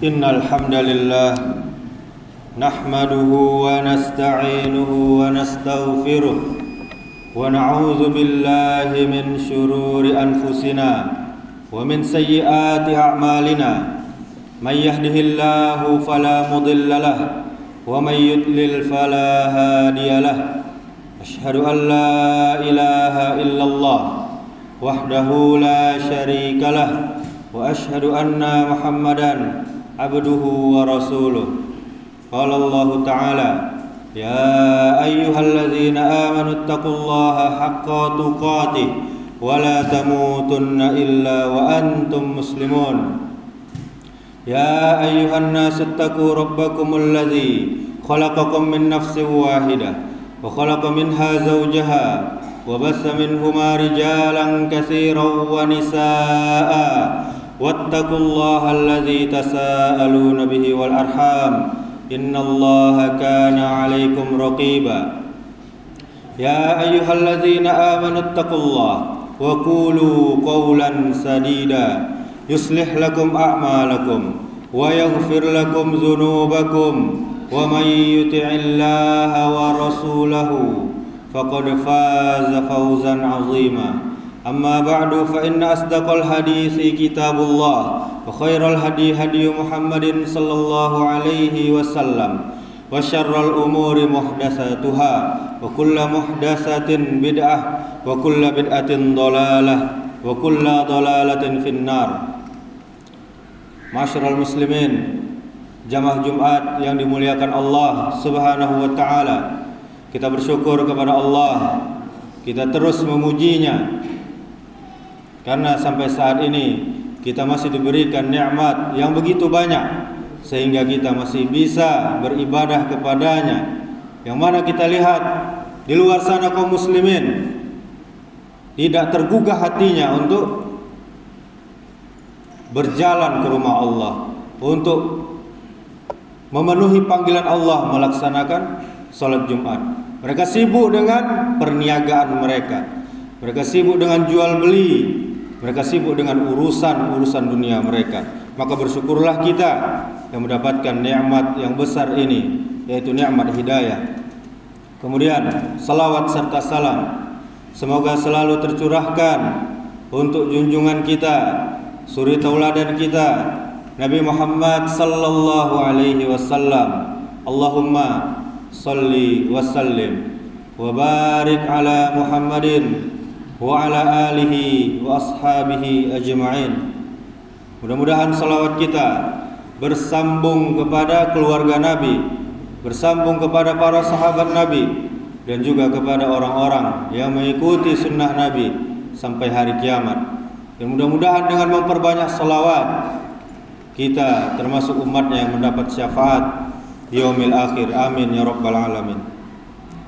Innal hamdalillah nahmaduhu wa nasta'inuhu wa nastaghfiruh wa na'udzu billahi min shururi anfusina wa min sayyiati a'malina may yahdihillahu fala mudilla lahu wa may yudlil fala hadiya lahu asyhadu an la ilaha illallah wahdahu la syarika lahu wa asyhadu anna Muhammadan abduhu wa rasuluh. Qala Allah Ta'ala, ya ayyuhalladzina amanu taqullaha haqqa tuqatih wa la tamutunna illa wa antum muslimun. Ya ayyuhan nasu taqu rabbakumul ladzi khalaqakum min nafsin wahidah wa khalaqa minha zawjaha wa bassa minhuma rijalan katsiran wa nisaa'a wattaqullaha alladzi tasaaluna bihi wal arham innallaha kana 'alaikum raqiba. Ya ayyuhalladzina amanu taqullaha wa qulu qawlan sadida yuslih lakum a'malakum wa yaghfir lakum dzunubakum wa may yuti'illaha wa rasulahu faqad faza fawzan 'azima. Amma ba'du fa inna asdaqal hadisi kitabullah wa khairal hadi hadi Muhammadin sallallahu alaihi wasallam wa syarrul umuri muhdatsatuha wa kullu muhdatsatin bid'ah wa kullu bid'atin dhalalah wa kullu dhalalatin finnar. Ma'asyiral muslimin, jamaah Jumat yang dimuliakan Allah Subhanahu wa taala, kita bersyukur kepada Allah, kita terus memujinya karena sampai saat ini kita masih diberikan nikmat yang begitu banyak sehingga kita masih bisa beribadah kepadanya. Yang mana kita lihat di luar sana kaum muslimin tidak tergugah hatinya untuk berjalan ke rumah Allah, untuk memenuhi panggilan Allah melaksanakan salat Jumat. Mereka sibuk dengan perniagaan mereka, mereka sibuk dengan jual beli, mereka sibuk dengan urusan dunia mereka. Maka bersyukurlah kita yang mendapatkan nikmat yang besar ini, yaitu nikmat hidayah. Kemudian salawat serta salam semoga selalu tercurahkan untuk junjungan kita, suri tauladan kita, Nabi Muhammad sallallahu alaihi wasallam. Allahumma salli wa sallim wa barik ala Muhammadin wa ala alihi wa ashabihi ajma'in. Mudah-mudahan salawat kita bersambung kepada keluarga Nabi, bersambung kepada para sahabat Nabi, dan juga kepada orang-orang yang mengikuti sunnah Nabi sampai hari kiamat. Dan mudah-mudahan dengan memperbanyak salawat kita termasuk umatnya yang mendapat syafaat di yaumil akhir. Amin ya rabbal alamin.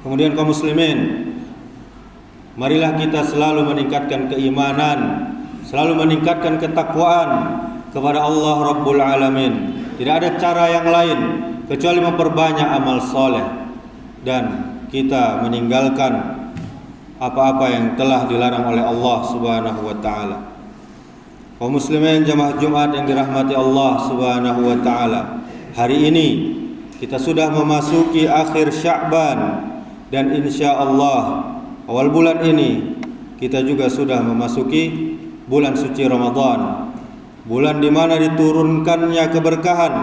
Kemudian kaum muslimin, marilah kita selalu meningkatkan keimanan, selalu meningkatkan ketakwaan kepada Allah Rabbul Alamin. Tidak ada cara yang lain kecuali memperbanyak amal soleh dan kita meninggalkan apa-apa yang telah dilarang oleh Allah Subhanahu wa taala. Kaum muslimin jamaah Jumat yang dirahmati Allah Subhanahu wa taala, hari ini kita sudah memasuki akhir Sya'ban dan insyaallah awal bulan ini kita juga sudah memasuki bulan suci Ramadan, bulan di mana diturunkannya keberkahan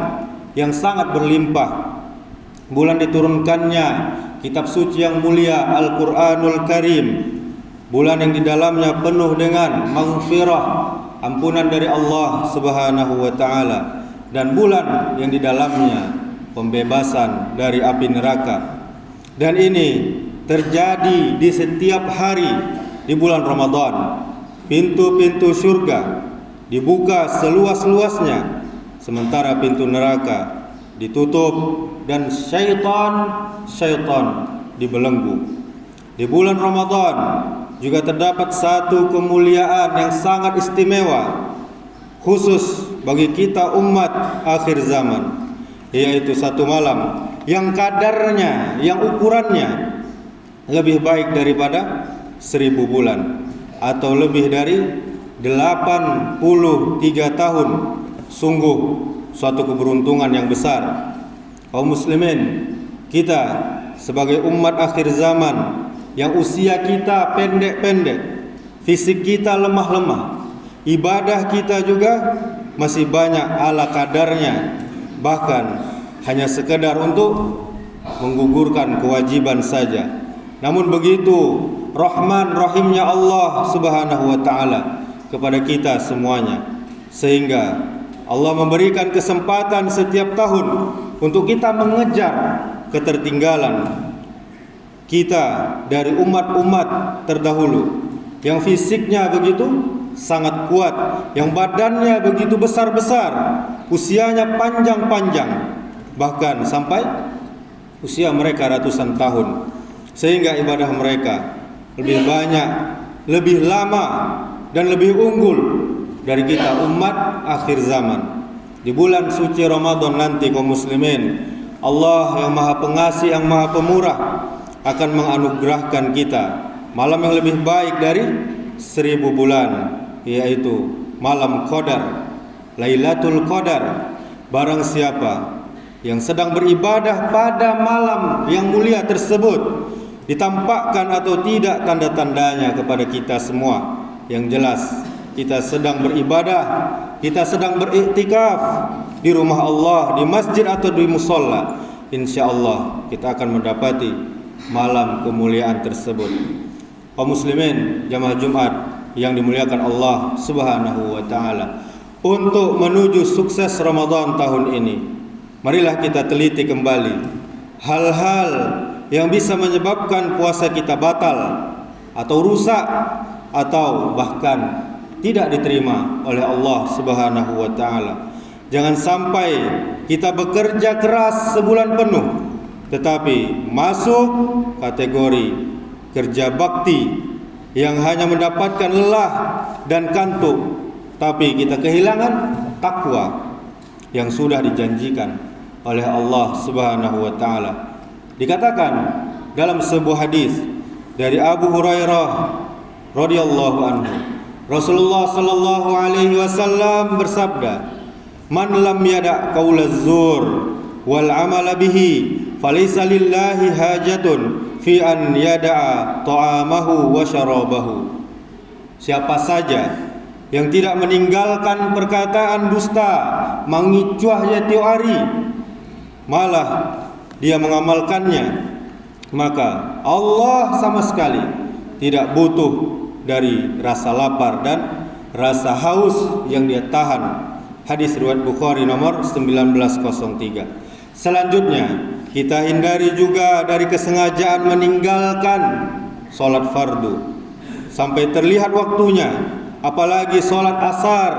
yang sangat berlimpah, bulan diturunkannya kitab suci yang mulia Al-Qur'anul Karim, bulan yang di dalamnya penuh dengan maghfirah, ampunan dari Allah Subhanahu wa taala, dan bulan yang di dalamnya pembebasan dari api neraka. Dan ini terjadi di setiap hari di bulan Ramadan. Pintu-pintu surga dibuka seluas-luasnya, sementara pintu neraka ditutup dan syaitan dibelenggu. Di bulan Ramadan juga terdapat satu kemuliaan yang sangat istimewa khusus bagi kita umat akhir zaman, yaitu satu malam yang kadarnya, yang ukurannya lebih baik daripada 1000 bulan atau lebih dari 83 tahun. Sungguh suatu keberuntungan yang besar. Kaum muslimin, kita sebagai umat akhir zaman yang usia kita pendek-pendek, fisik kita lemah-lemah, ibadah kita juga masih banyak ala kadarnya, bahkan hanya sekedar untuk menggugurkan kewajiban saja. Namun begitu Rahman Rahimnya Allah Subhanahu wa taala kepada kita semuanya, sehingga Allah memberikan kesempatan setiap tahun untuk kita mengejar ketertinggalan kita dari umat-umat terdahulu yang fisiknya begitu sangat kuat, yang badannya begitu besar-besar, usianya panjang-panjang, bahkan sampai usia mereka ratusan tahun, sehingga ibadah mereka lebih banyak, lebih lama, dan lebih unggul dari kita umat akhir zaman. Di bulan suci Ramadan nanti kaum muslimin, Allah yang maha pengasih, yang maha pemurah akan menganugerahkan kita malam yang lebih baik dari 1000 bulan, yaitu malam Qadar, Lailatul Qadar. Barang siapa yang sedang beribadah pada malam yang mulia tersebut, ditampakkan atau tidak tanda-tandanya kepada kita semua. Yang jelas kita sedang beribadah, kita sedang beriktikaf di rumah Allah, di masjid atau di musholla. InsyaAllah kita akan mendapati malam kemuliaan tersebut. Kaum muslimin jamaah Jumat yang dimuliakan Allah Subhanahu wa taala, untuk menuju sukses Ramadan tahun ini, marilah kita teliti kembali hal-hal yang bisa menyebabkan puasa kita batal atau rusak atau bahkan tidak diterima oleh Allah Subhanahu wa taala. Jangan sampai kita bekerja keras sebulan penuh tetapi masuk kategori kerja bakti yang hanya mendapatkan lelah dan kantuk, tapi kita kehilangan takwa yang sudah dijanjikan oleh Allah Subhanahu wa taala. Dikatakan dalam sebuah hadis dari Abu Hurairah radhiyallahu anhu, Rasulullah sallallahu alaihi wasallam bersabda, "Man lam yada' qaulaz zur wal amala bihi, falaysa lillahi hajatun fi an yada'a ta'amahu wa syarabahu." Siapa saja yang tidak meninggalkan perkataan dusta, mangicuahnya tiap hari, malah dia mengamalkannya, maka Allah sama sekali tidak butuh dari rasa lapar dan rasa haus yang dia tahan. Hadis riwayat Bukhari nomor 1903. Selanjutnya, kita hindari juga dari kesengajaan meninggalkan sholat fardu sampai terlihat waktunya, apalagi sholat asar,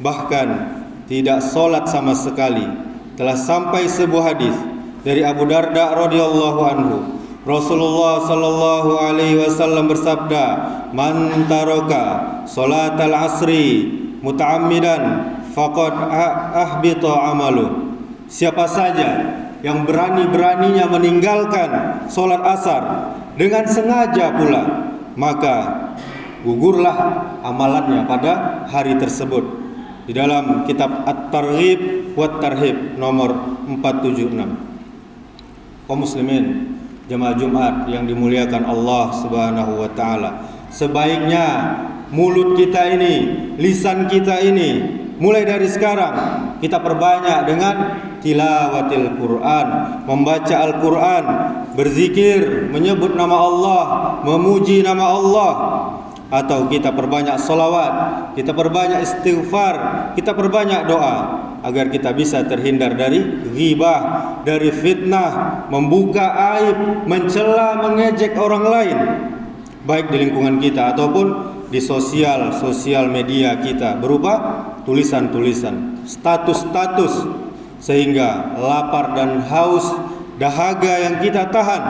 bahkan tidak sholat sama sekali. Telah sampai sebuah hadis dari Abu Darda radhiyallahu anhu, Rasulullah sallallahu alaihi wasallam bersabda, "Man taraka salatal asri muta'ammidan faqad ahbita amalu." Siapa saja yang berani-beraninya meninggalkan salat asar dengan sengaja pula, maka gugurlah amalannya pada hari tersebut. Di dalam kitab At-Targhib wa Tarhib nomor 476. Kaum muslimin jemaah Jumat yang dimuliakan Allah Subhanahu wa taala, sebaiknya mulut kita ini, lisan kita ini, mulai dari sekarang kita perbanyak dengan tilawatil Quran, membaca Al-Quran, berzikir, menyebut nama Allah, memuji nama Allah, atau kita perbanyak salawat, kita perbanyak istighfar, kita perbanyak doa agar kita bisa terhindar dari ghibah, dari fitnah, membuka aib, mencela, mengejek orang lain, baik di lingkungan kita ataupun di sosial media kita, berupa tulisan-tulisan, status-status, sehingga lapar dan haus, dahaga yang kita tahan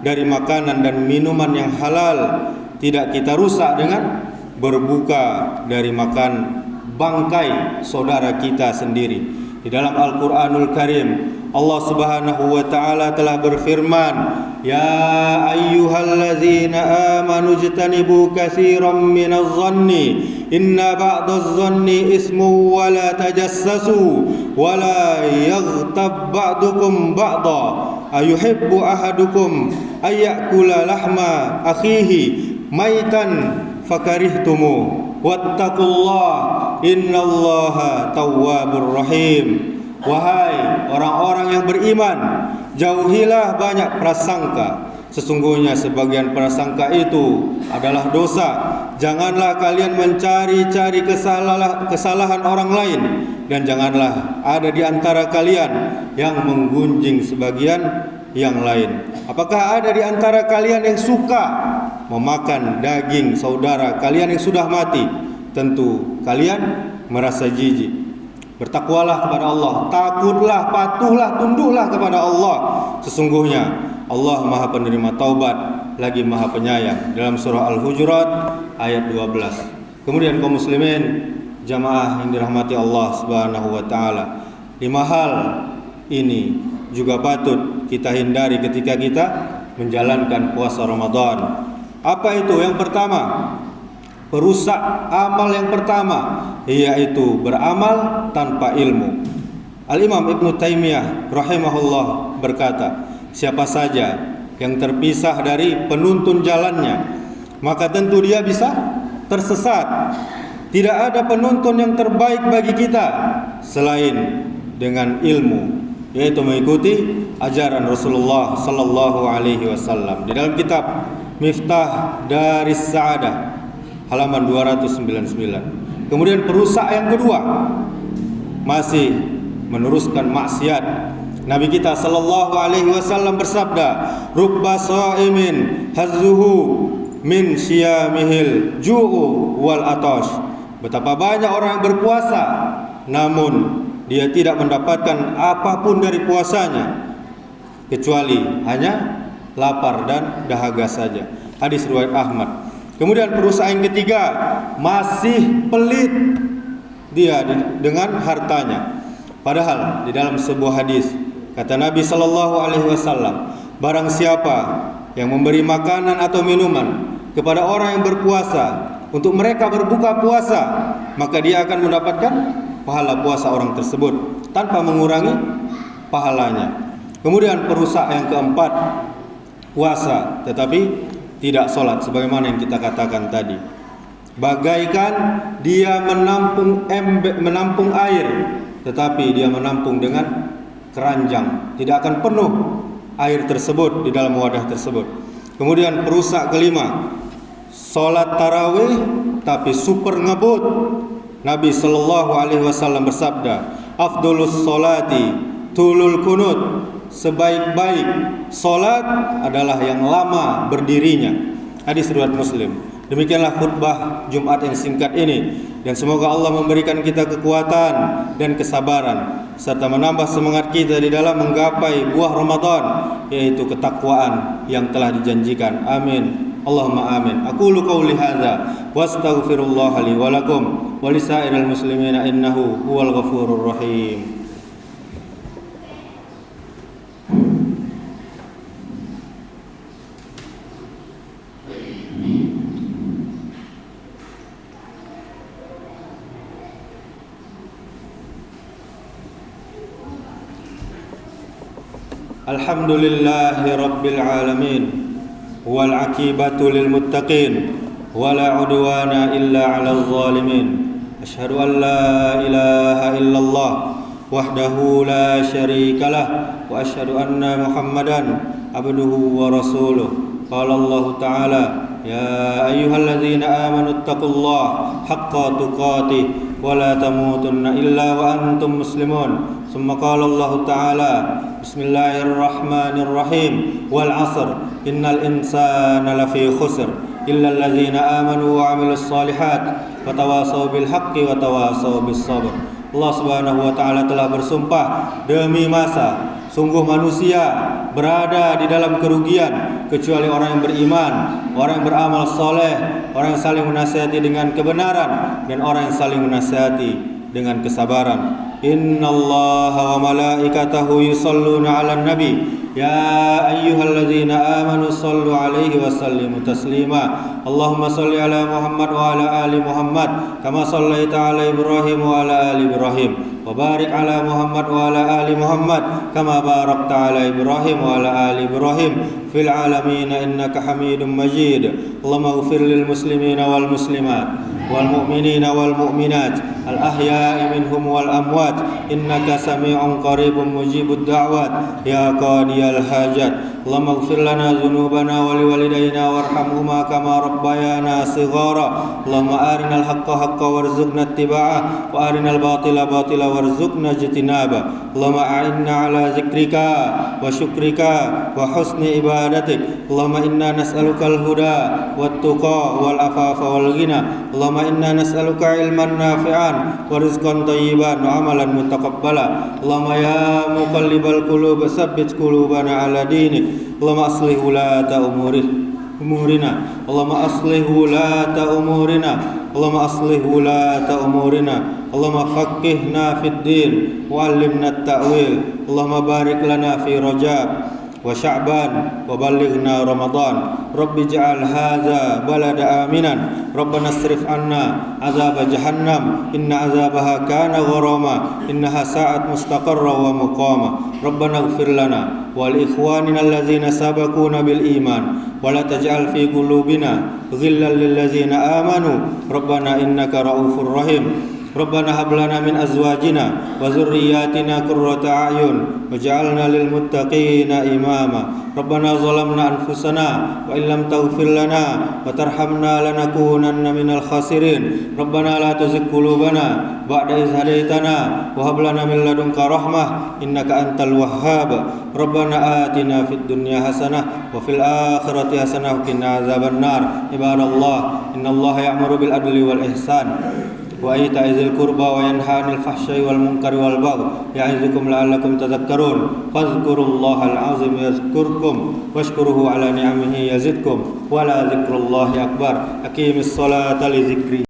dari makanan dan minuman yang halal tidak kita rusak dengan berbuka dari makan bangkai saudara kita sendiri, Di dalam Al-Qur'anul Karim Allah Subhanahu wa taala telah berfirman, "Ya ayyuhallazina amanu ijtanibu katsiran minadh-dhanni inna ba'dadh-dhanni ismun wa la tajassasu wa la yaghtab ba'dukum ba'dha ayuhibbu ahadukum ayyakula lahma akhihi maitan fakarihtumu wattaqullaha innallaha tawwabur rahim." Wahai orang-orang yang beriman, jauhilah banyak prasangka. Sesungguhnya sebagian prasangka itu adalah dosa. Janganlah kalian mencari-cari kesalahan orang lain, dan janganlah ada di antara kalian yang menggunjing sebagian yang lain. Apakah ada di antara kalian yang suka memakan daging saudara kalian yang sudah mati? Tentu kalian merasa jijik. Bertakwalah kepada Allah, takutlah, patuhlah, tunduklah kepada Allah. Sesungguhnya Allah Maha Penerima Taubat lagi Maha Penyayang. Dalam surah Al-Hujurat ayat 12. Kemudian kaum muslimin jamaah yang dirahmati Allah Subhanahu wa taala, 5 hal ini juga patut kita hindari ketika kita menjalankan puasa Ramadan. Apa itu? Yang pertama, perusak amal yang pertama, yaitu beramal tanpa ilmu. Al-Imam Ibnu Taimiyah rahimahullah berkata, siapa saja yang terpisah dari penuntun jalannya, maka tentu dia bisa tersesat. Tidak ada penuntun yang terbaik bagi kita selain dengan ilmu, yaitu mengikuti ajaran Rasulullah sallallahu alaihi wasallam. Di dalam kitab Miftah Daris Sa'adah halaman 299. Kemudian perusak yang kedua, masih meneruskan maksiat. Nabi kita sallallahu alaihi wasallam bersabda, "Rubba sha'imin hazzuhu min siyamihil ju'u wal atash." Betapa banyak orang yang berpuasa namun dia tidak mendapatkan apapun dari puasanya kecuali hanya lapar dan dahaga saja. Hadis riwayat Ahmad. Kemudian perusak yang ketiga, masih pelit dia dengan hartanya. Padahal di dalam sebuah hadis kata Nabi sallallahu alaihi wasallam, barang siapa yang memberi makanan atau minuman kepada orang yang berpuasa untuk mereka berbuka puasa, maka dia akan mendapatkan pahala puasa orang tersebut tanpa mengurangi pahalanya. Kemudian perusak yang keempat, puasa tetapi tidak sholat, sebagaimana yang kita katakan tadi. Bagaikan dia menampung air, tetapi dia menampung dengan keranjang, tidak akan penuh air tersebut di dalam wadah tersebut. Kemudian perusak kelima, sholat tarawih tapi super ngebut. Nabi sallallahu alaihi wasallam bersabda, afdolus sholati tulul kunut. Sebaik-baik solat adalah yang lama berdirinya. Hadis riwayat Muslim. Demikianlah khutbah Jumat yang singkat ini, dan semoga Allah memberikan kita kekuatan dan kesabaran serta menambah semangat kita di dalam menggapai buah Ramadan, yaitu ketakwaan yang telah dijanjikan. Amin. Allahumma amin. Aqulu qauli hadza wa astaghfirullah li wa lakum wa lisairil muslimina innahu huwal ghafurur rahim. Alhamdulillahi rabbil alamin wal aqibatu lil muttaqin wala udwana illa 'alal zalimin. Asyhadu an la ilaha illallah wahdahu la syarikalah wa asyhadu anna Muhammadan abduhu wa rasuluh. Qala Allah ta'ala, ya ayyuhalladzina amanu taqullaha haqqa tuqatih wa la tamutunna illa wa antum muslimun. Summa qala Allah ta'ala, bismillahirrahmanirrahim, wal 'asr innal insana lafi khusr illa alladzina amanu wa 'amilus shalihat wa tawasaw bil haqqi wa tawasaw bis sabr. Allah Subhanahu wa taala telah bersumpah, demi masa sungguh manusia berada di dalam kerugian kecuali orang yang beriman, orang yang beramal soleh, orang yang saling menasihati dengan kebenaran, dan orang yang saling menasihati dengan kesabaran. Innallaha wa malaikatahu yusholluna 'alan nabi. Ya ayyuhalladzina amanu shallu 'alaihi wa sallimu taslima. Allahumma shalli 'ala Muhammad wa 'ala ali Muhammad kama shallaita 'ala Ibrahim wa 'ala ali Ibrahim. Wa barik 'ala Muhammad wa 'ala ali Muhammad kama barakta 'ala Ibrahim wa 'ala ali Ibrahim fil 'alamin innaka Hamidum Majid. Allahumma ighfir lil muslimina wal muslimat wal mu'minina wal mu'minat al ahya'i minhum wal amwat innaka sami'un qaribun mujibud da'wat ya qadiyal hajat. Allahumma ighfir lana dhunubana wa liwalidayna warhamhuma kama rabbayana shighara. Allahumma arinal haqqa haqqan warzuqna ittiba'ah wa arinal batila batila warzuqna ijtinaba. Allahumma a'inna ala zikrika wa syukrika wa husni ibadatik. Allahumma inna nas'aluka al-huda wat tuqa wal afafa wal ghina. Allahumma inna nas'aluka ilman nafi'an wa rizqan thayyiban wa amalan mutaqabbala. Allahumma ya muqallibal qulub tsabbit qulubana ala dinik. Allahumma aslih wulata umurina. Allahumma aslih wulata umurina. Allahumma aslih wulata umurina. Allahumma faqihna fid din wa 'allimna at-ta'wil. Allahumma barik lana fi Rajab wa Sya'ban wa ballighna Ramadan. Rabbi ij'al hadza balada aminan. Rabbana asrif 'anna 'adzab jahannam inna 'adzabaha kana gharama innaha sa'at mustaqarra wa muqama. Rabbana ighfir lana wa li ikhwanina allazina sabaquna bil iman wa la taj'al fi qulubina ghillan lil ladzina amanu Rabbana innaka ra'ufur rahim. Rabbana hab lana min azwajina wa dzurriyyatina qurrata a'yun waj'alna lil muttaqina imama. Rabbana zalamna anfusana wa illam taghfir lana wa tarhamna lanakunanna minal khasirin. Rabbana la tuzigh qulubana ba'da idh hadaitana wa hab lana min ladunka rahmah innaka antal wahhab. Rabbana atina fid dunya hasanah wa fil akhirati hasanah wa qina adzabannar. Ibadallah, innallaha ya'muru bil adli wal ihsan wa ita'i dzil qurba wa yanha 'anil fahsya'i wal munkari wal baghi ya'izukum la'allakum tadhakkarun. Fadhkurullahal 'azim yadhkurkum washkuruhu 'ala ni'amihi yazidkum wa la dzikrullahi akbar. Aqimis sholata li dzikri.